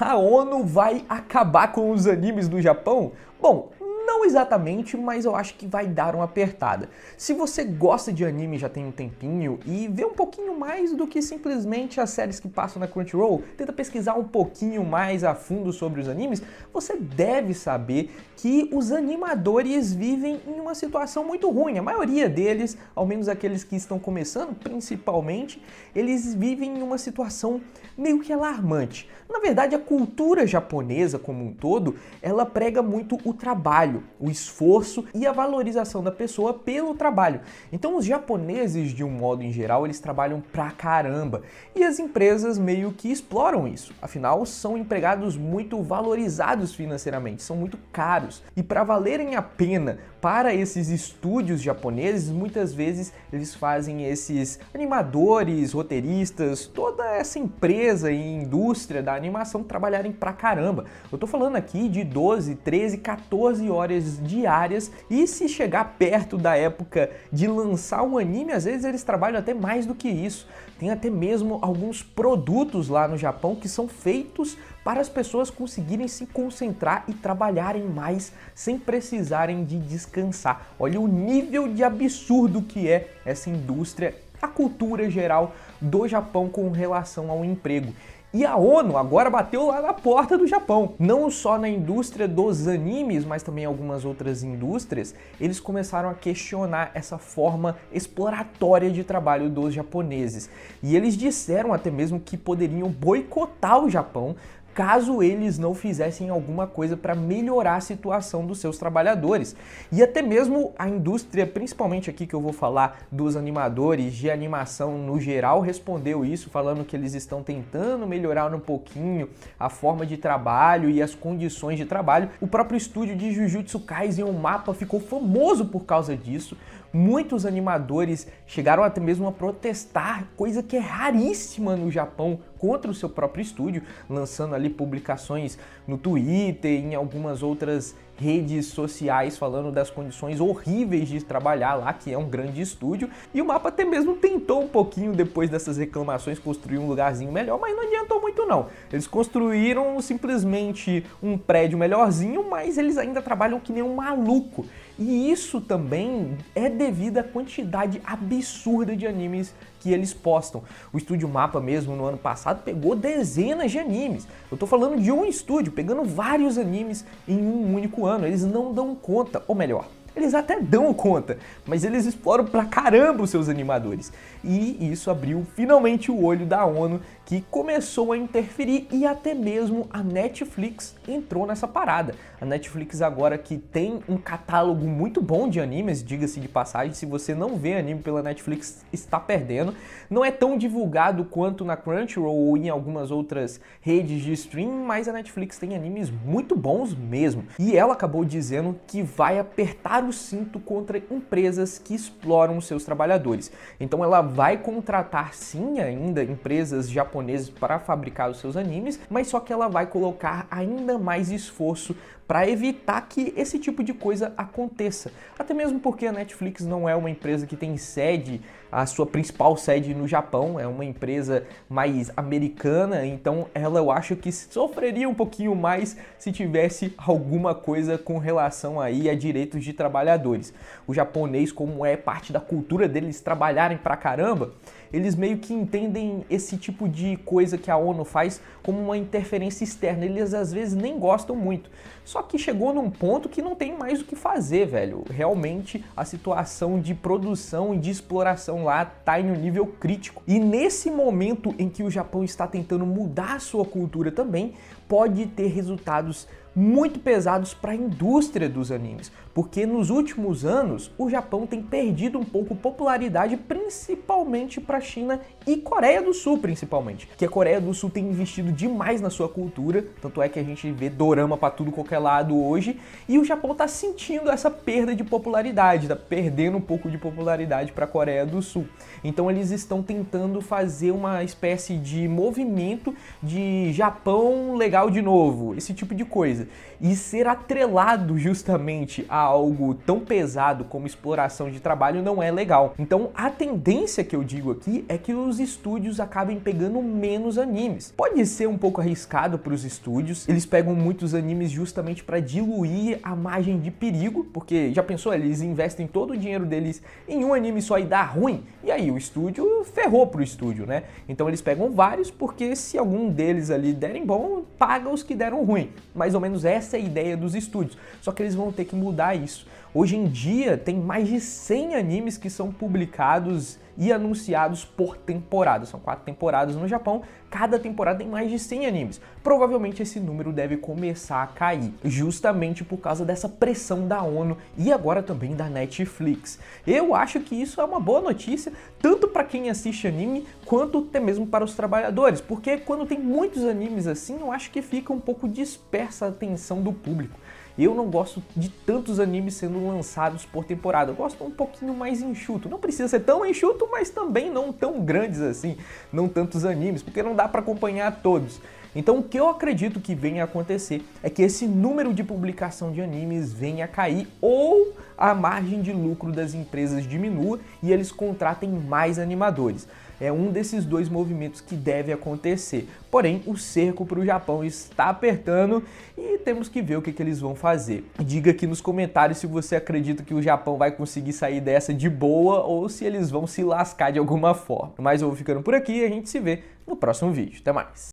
A ONU vai acabar com os animes do Japão? Bom, não exatamente, mas eu acho que vai dar uma apertada. Se você gosta de anime já tem um tempinho e vê um pouquinho mais do que simplesmente as séries que passam na Crunchyroll, tenta pesquisar um pouquinho mais a fundo sobre os animes, você deve saber que os animadores vivem em uma situação muito ruim. A maioria deles, ao menos aqueles que estão começando, principalmente, eles vivem em uma situação meio que alarmante. Na verdade, a cultura japonesa como um todo, ela prega muito o trabalho, o esforço e a valorização da pessoa pelo trabalho. Então os japoneses, de um modo em geral, eles trabalham pra caramba e as empresas meio que exploram isso. Afinal, são empregados muito valorizados financeiramente, são muito caros. E para valerem a pena para esses estúdios japoneses, muitas vezes eles fazem esses animadores, roteiristas, toda essa empresa e indústria da animação trabalharem pra caramba. Eu tô falando aqui de 12, 13, 14 horas diárias e se chegar perto da época de lançar um anime, às vezes eles trabalham até mais do que isso. Tem até mesmo alguns produtos lá no Japão que são feitos para as pessoas conseguirem se concentrar e trabalharem mais sem precisarem de descansar. Olha o nível de absurdo que é essa indústria, a cultura geral do Japão com relação ao emprego. E a ONU agora bateu lá na porta do Japão. Não só na indústria dos animes, mas também algumas outras indústrias, eles começaram a questionar essa forma exploratória de trabalho dos japoneses. E eles disseram até mesmo que poderiam boicotar o Japão caso eles não fizessem alguma coisa para melhorar a situação dos seus trabalhadores. E até mesmo a indústria, principalmente aqui que eu vou falar dos animadores de animação no geral, respondeu isso, falando que eles estão tentando melhorar um pouquinho a forma de trabalho e as condições de trabalho. O próprio estúdio de Jujutsu Kaisen, o Mappa, ficou famoso por causa disso. Muitos animadores chegaram até mesmo a protestar, coisa que é raríssima no Japão, contra o seu próprio estúdio, lançando ali publicações no Twitter e em algumas outras redes sociais falando das condições horríveis de trabalhar lá, que é um grande estúdio. E o Mappa até mesmo tentou um pouquinho, depois dessas reclamações, construir um lugarzinho melhor, mas não adiantou muito não. Eles construíram simplesmente um prédio melhorzinho, mas eles ainda trabalham que nem um maluco. E isso também é devido à quantidade absurda de animes que eles postam. O estúdio Mappa mesmo no ano passado pegou dezenas de animes. Eu tô falando de um estúdio pegando vários animes em um único ano. Eles não dão conta, ou melhor, eles até dão conta, mas eles exploram pra caramba os seus animadores. E isso abriu finalmente o olho da ONU, que começou a interferir, e até mesmo a Netflix entrou nessa parada. A Netflix agora, que tem um catálogo muito bom de animes, diga-se de passagem, se você não vê anime pela Netflix, está perdendo. Não é tão divulgado quanto na Crunchyroll ou em algumas outras redes de streaming, mas a Netflix tem animes muito bons mesmo. E ela acabou dizendo que vai apertar o cinto contra empresas que exploram os seus trabalhadores. Então ela vai contratar sim ainda empresas japonesas para fabricar os seus animes, mas só que ela vai colocar ainda mais esforço para evitar que esse tipo de coisa aconteça. Até mesmo porque a Netflix não é uma empresa que tem sede, a sua principal sede no Japão, é uma empresa mais americana, então ela, eu acho que sofreria um pouquinho mais se tivesse alguma coisa com relação aí a direitos de trabalhadores. O japonês, como é parte da cultura deles trabalharem pra caramba, eles meio que entendem esse tipo de coisa que a ONU faz como uma interferência externa. Eles às vezes nem gostam muito. Só que chegou num ponto que não tem mais o que fazer, velho. Realmente a situação de produção e de exploração lá tá em um nível crítico. E nesse momento em que o Japão está tentando mudar a sua cultura também, pode ter resultados muito pesados para a indústria dos animes, porque nos últimos anos o Japão tem perdido um pouco popularidade, principalmente para a China e Coreia do Sul, principalmente, que a Coreia do Sul tem investido demais na sua cultura, tanto é que a gente vê dorama para tudo qualquer lado hoje, e o Japão está sentindo essa perda de popularidade, está perdendo um pouco de popularidade para a Coreia do Sul. Então eles estão tentando fazer uma espécie de movimento de Japão legal de novo, esse tipo de coisa. e ser atrelado justamente a algo tão pesado como exploração de trabalho não é legal. Então a tendência que eu digo aqui é que os estúdios acabem pegando menos animes. Pode ser um pouco arriscado para os estúdios, eles pegam muitos animes justamente para diluir a margem de perigo, porque já pensou, eles investem todo o dinheiro deles em um anime só e dá ruim, e aí o estúdio ferrou pro estúdio, né? Então eles pegam vários, porque se algum deles ali derem bom, paga os que deram ruim. Mais ou menos essa é a ideia dos estúdios, só que eles vão ter que mudar isso. Hoje em dia tem mais de 100 animes que são publicados e anunciados por temporada. São 4 temporadas no Japão, cada temporada tem mais de 100 animes. Provavelmente esse número deve começar a cair, justamente por causa dessa pressão da ONU e agora também da Netflix. Eu acho que isso é uma boa notícia, tanto para quem assiste anime, quanto até mesmo para os trabalhadores, porque quando tem muitos animes assim, eu acho que fica um pouco dispersa a atenção do público. Eu não gosto de tantos animes sendo lançados por temporada, eu gosto um pouquinho mais enxuto. Não precisa ser tão enxuto, mas também não tão grandes assim, não tantos animes, porque não dá para acompanhar todos. Então o que eu acredito que venha a acontecer é que esse número de publicação de animes venha a cair ou a margem de lucro das empresas diminua e eles contratem mais animadores. É um desses dois movimentos que deve acontecer. Porém, o cerco para o Japão está apertando e temos que ver o que eles vão fazer. Diga aqui nos comentários se você acredita que o Japão vai conseguir sair dessa de boa ou se eles vão se lascar de alguma forma. Mas eu vou ficando por aqui e a gente se vê no próximo vídeo. Até mais!